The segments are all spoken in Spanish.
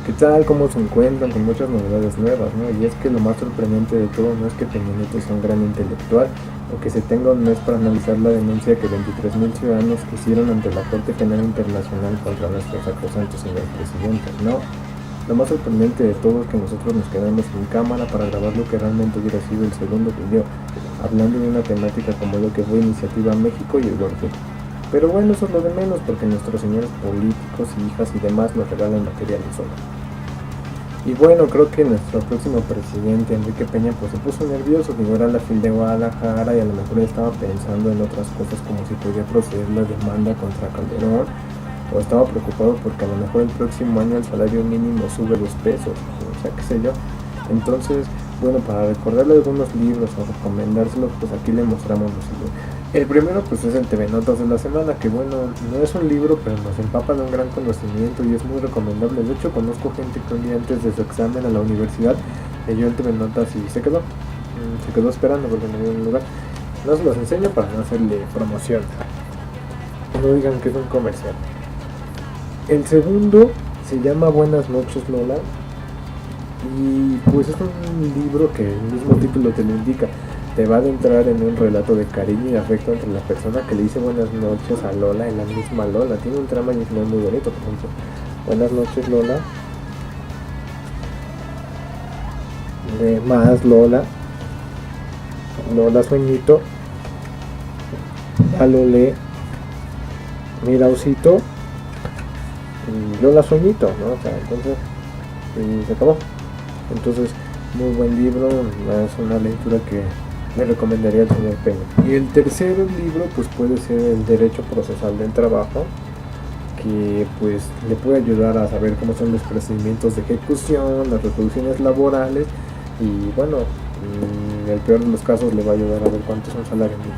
¿Qué tal? ¿Cómo se encuentran? Con muchas novedades nuevas, ¿no? Y es que lo más sorprendente de todo no es que Peña Nieto sea un gran intelectual o que se tenga un mes para analizar la denuncia que 23.000 ciudadanos hicieron ante la Corte Penal Internacional contra nuestro sacrosanto señor presidente, no. Lo más sorprendente de todo es que nosotros nos quedamos sin cámara para grabar lo que realmente hubiera sido el segundo video, hablando de una temática como lo que fue Iniciativa México y el Orbe. Pero bueno, eso es lo de menos porque nuestros señores políticos, hijas y demás nos regalan material de sobra. Y bueno, creo que nuestro próximo presidente, Enrique Peña, pues se puso nervioso, digo, era la fil de Guadalajara y a lo mejor estaba pensando en otras cosas como si podía proceder la demanda contra Calderón, o estaba preocupado porque a lo mejor el próximo año el salario mínimo sube 2 pesos, o sea, qué sé yo. Entonces, bueno, para recordarle algunos libros o recomendárselos, pues aquí le mostramos los libros. El primero pues es el TV Notas de la semana, que bueno, no es un libro, pero nos empapa de un gran conocimiento y es muy recomendable. De hecho, conozco gente que un día antes de su examen a la universidad leyó el TV Notas y se quedó esperando porque no había un lugar. No se los enseño para no hacerle promoción, no digan que es un comercial. El segundo se llama Buenas noches, Lola, y pues es un libro que el mismo título te lo indica. Te va a adentrar en un relato de cariño y afecto entre la persona que le dice buenas noches a Lola y la misma Lola. Tiene un trama y un final muy bonito, por ejemplo. Buenas noches, Lola. Más Lola. Lola sueñito. A Lole. Mira osito. Y Lola sueñito, ¿no? O sea, entonces, y se acabó. Entonces, muy buen libro. Es una lectura que me recomendaría al señor Peña. Y el tercer libro pues puede ser el Derecho Procesal del Trabajo, que pues le puede ayudar a saber cómo son los procedimientos de ejecución, las resoluciones laborales y bueno, en el peor de los casos le va a ayudar a ver cuánto es un salario mínimo.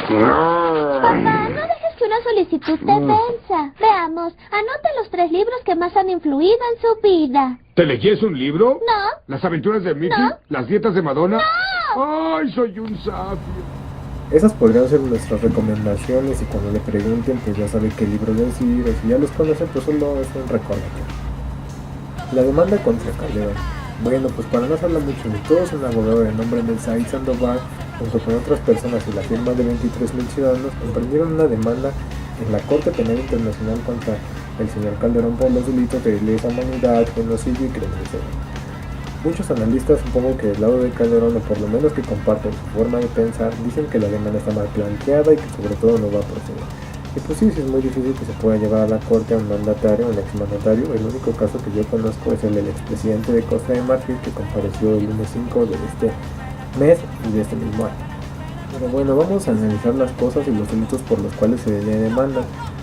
Papá, no dejes que una solicitud te venza. Veamos, anote los 3 libros que más han influido en su vida. ¿Te leíes un libro? No. ¿Las aventuras de Mickey? No. ¿Las dietas de Madonna? ¡No! ¡Ay, soy un sabio! Esas podrían ser nuestras recomendaciones y cuando le pregunten pues ya sabe qué libro decir, o si ya los conoce pues solo es un recordatorio. La demanda contra Calderón. Bueno, pues para no hacerla mucho de todos, un abogado de nombre Said Sandoval, junto con otras personas y la firma de 23.000 ciudadanos, emprendieron una demanda en la Corte Penal Internacional contra el señor Calderón por los delitos de lesa humanidad, genocidio y crímenes de guerra. Muchos analistas, supongo que del lado de Calderón, o por lo menos que comparten su forma de pensar, dicen que la demanda está mal planteada y que sobre todo no va a proceder. Y pues sí, es muy difícil que se pueda llevar a la corte a un mandatario, un exmandatario. El único caso que yo conozco es el del expresidente de Costa de Marfil, que compareció el lunes 5 de este mes y de este mismo año. Pero bueno, vamos a analizar las cosas y los delitos por los cuales se le demanda.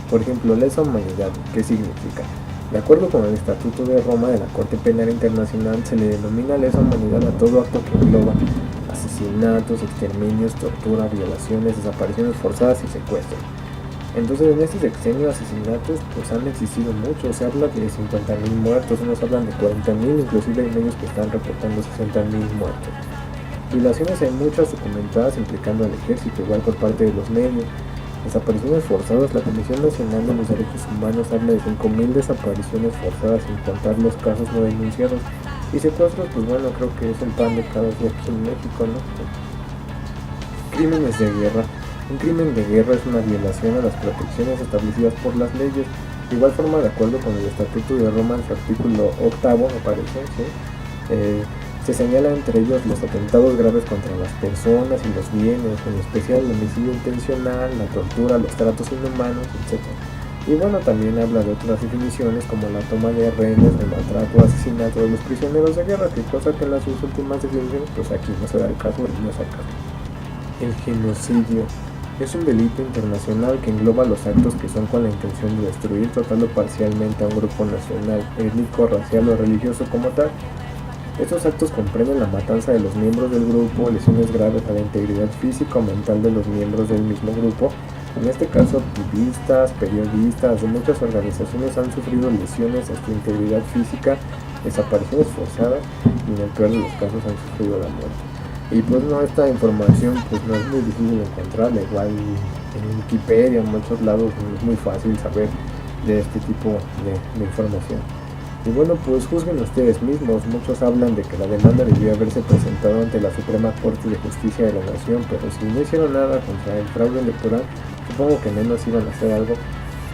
Por ejemplo, lesa humanidad, ¿qué significa? De acuerdo con el Estatuto de Roma de la Corte Penal Internacional, se le denomina lesa humanidad a todo acto que engloba asesinatos, exterminios, tortura, violaciones, desapariciones forzadas y secuestros. Entonces en este sexenio asesinatos pues han existido muchos, se habla de 50.000 muertos, unos hablan de 40.000, inclusive hay medios que están reportando 60.000 muertos. Violaciones hay muchas documentadas implicando al ejército, igual por parte de los medios. Desapariciones forzadas, la Comisión Nacional de los Derechos Humanos habla de 5.000 desapariciones forzadas sin contar los casos no denunciados. Y secuestros, pues bueno, creo que es el pan de cada día aquí en México, ¿no? Crímenes de guerra. Un crimen de guerra es una violación a las protecciones establecidas por las leyes. De igual forma, de acuerdo con el Estatuto de Roma, en su artículo 8, me parece, ¿sí? Se señala entre ellos los atentados graves contra las personas y los bienes, en especial el homicidio intencional, la tortura, los tratos inhumanos, etc. Y bueno, también habla de otras definiciones como la toma de rehenes, el maltrato o asesinato de los prisioneros de guerra, que cosa que en las sus últimas definiciones, pues aquí no se da el caso, no es el caso. El genocidio es un delito internacional que engloba los actos que son con la intención de destruir total o parcialmente a un grupo nacional, étnico, racial o religioso como tal. Estos actos comprenden la matanza de los miembros del grupo, lesiones graves a la integridad física o mental de los miembros del mismo grupo. En este caso, activistas, periodistas de muchas organizaciones han sufrido lesiones a su integridad física, desapariciones forzadas y en el peor de los casos han sufrido la muerte. Y pues no, esta información pues no es muy difícil de encontrarla, igual en Wikipedia, en muchos lados es muy fácil saber de este tipo de información. Y bueno, pues juzguen ustedes mismos. Muchos hablan de que la demanda debió haberse presentado ante la Suprema Corte de Justicia de la Nación, pero si no hicieron nada contra el fraude electoral, supongo que menos iban a hacer algo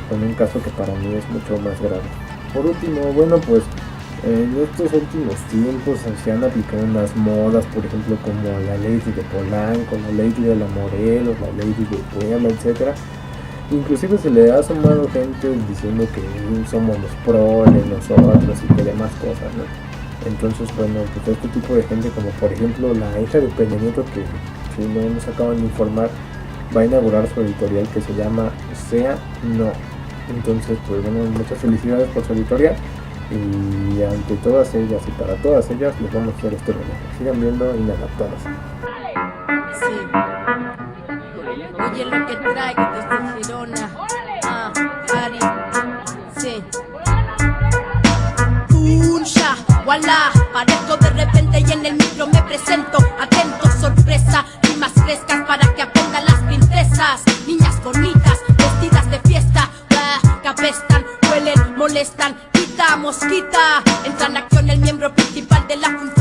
con un caso que para mí es mucho más grave. Por último, bueno, pues en estos últimos tiempos se han aplicado unas modas, por ejemplo, como la ley de Polanco, la ley de la Morelos, la ley de Puebla, etcétera. Inclusive se le ha sumado gente diciendo que somos los proles nosotros y que demás cosas, ¿no? Entonces, bueno, pues este tipo de gente, como por ejemplo la hija de Peña Nieto, que si no nos acaban de informar, va a inaugurar su editorial que se llama Sea No. Entonces, pues bueno, muchas felicidades por su editorial. Y ante todas ellas y para todas ellas les vamos a hacer este homenaje. Sigan viendo Inadaptadas. Oye lo que traigo desde Girona, Ari, sí. Pucha, voilà, parezco de repente y en el micro me presento. Atento, sorpresa, rimas frescas para que aprendan las princesas. Niñas bonitas, vestidas de fiesta, que apestan, huelen, molestan. Quita, mosquita, entra en acción el miembro principal de la función.